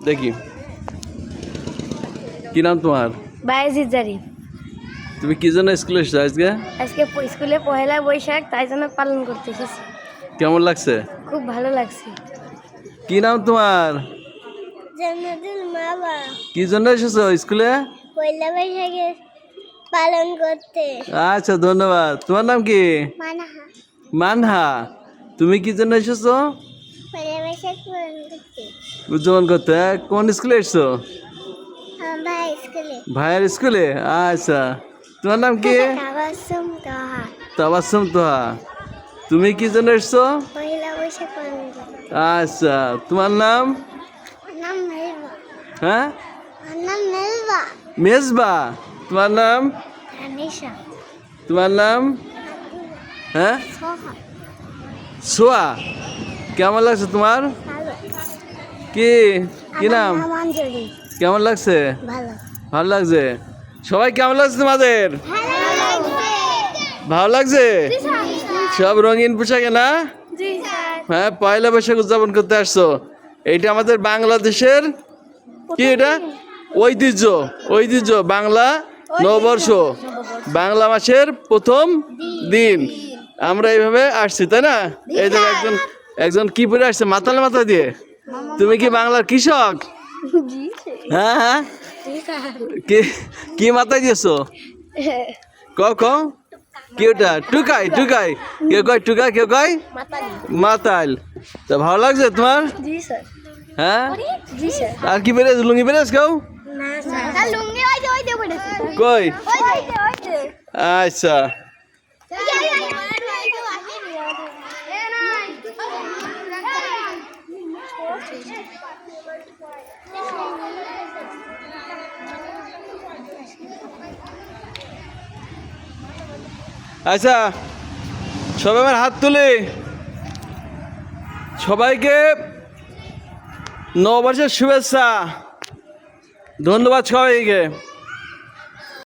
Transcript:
দেখি কি নাম তোমার? বায়েজিদ জারিফ। তুমি কি জন্য স্কুলে এসেছো আজকে? আজকে স্কুলে পহেলা বৈশাখ, তাই জন্য পালন করতে এসেছি। কেমন লাগছে? খুব ভালো লাগছে। কি নাম তোমার? জান্নাতুল মাওয়া। কি জন্য এসেছো স্কুলে? পহেলা বৈশাখে পালন করতে। আচ্ছা, ধন্যবাদ। তোমার নাম কি? মানহা। মানহা। তুমি কি জন্য এসেছো? পহেলা বৈশাখ পালন করতে। উদযাপন করতে। কোন স্কুলে এসেছো? ভাই স্কুলে। ভাইয়ের স্কুলে। আচ্ছা, তোমার নাম কি? তাবাসসুম তাহা। তাবাসসুম তোহা। তুমি কি জন্য এসেছো? পহেলা বৈশাখ পালন করতে। আচ্ছা, তোমার নাম? নাম মেলবা। হ্যাঁ, নাম মেলবা। মেজবা। তোমার নাম? আনিশা। তোমার নাম? হ্যাঁ, সোহা। সোয়া। কেমন লাগছে তোমার? ভালো। কি কি নাম? নাম অঞ্জলি। কেমন লাগছে? ভালো। ভালো লাগছে। সবাই কেমন লাগছে তোমাদের? ভালো লাগছে। ভালো লাগছে? সব রঙিন পোশাকে না? জি স্যার। হ্যাঁ, পয়লা বৈশাখ উদযাপন করতে আসছো। এইটা আমাদের বাংলাদেশের কি, এটা ঐতিহ্য। ঐতিহ্য বাংলা নববর্ষ, বাংলা মাসের প্রথম দিন আমরা এইভাবে আসছি, তাই না? এই যে একজন একজন কি পরে আসছে মাথায় মাথা দিয়ে। তুমি কি বাংলার কৃষক? জি হ্যাঁ হ্যাঁ, স্যার। কি কি মাথায় দিয়েছো? কও কি ওটা? টুকাই টুকাই। কেউ কয় টুকা, কেউ কয় মাতালি। মাতাল। তা ভালো লাগছে তোমার? জি স্যার। হ্যাঁ, জি স্যার। আর কি বেরেস, লুঙ্গি বেরেস কেউ? না স্যার। লুঙ্গি ওই যে পড়েছে। কই? ওই যে। আচ্ছা, আচ্ছা, সবাই আমার হাত তুলে সবাইকে নববর্ষের শুভেচ্ছা। ধন্যবাদ সবাইকে।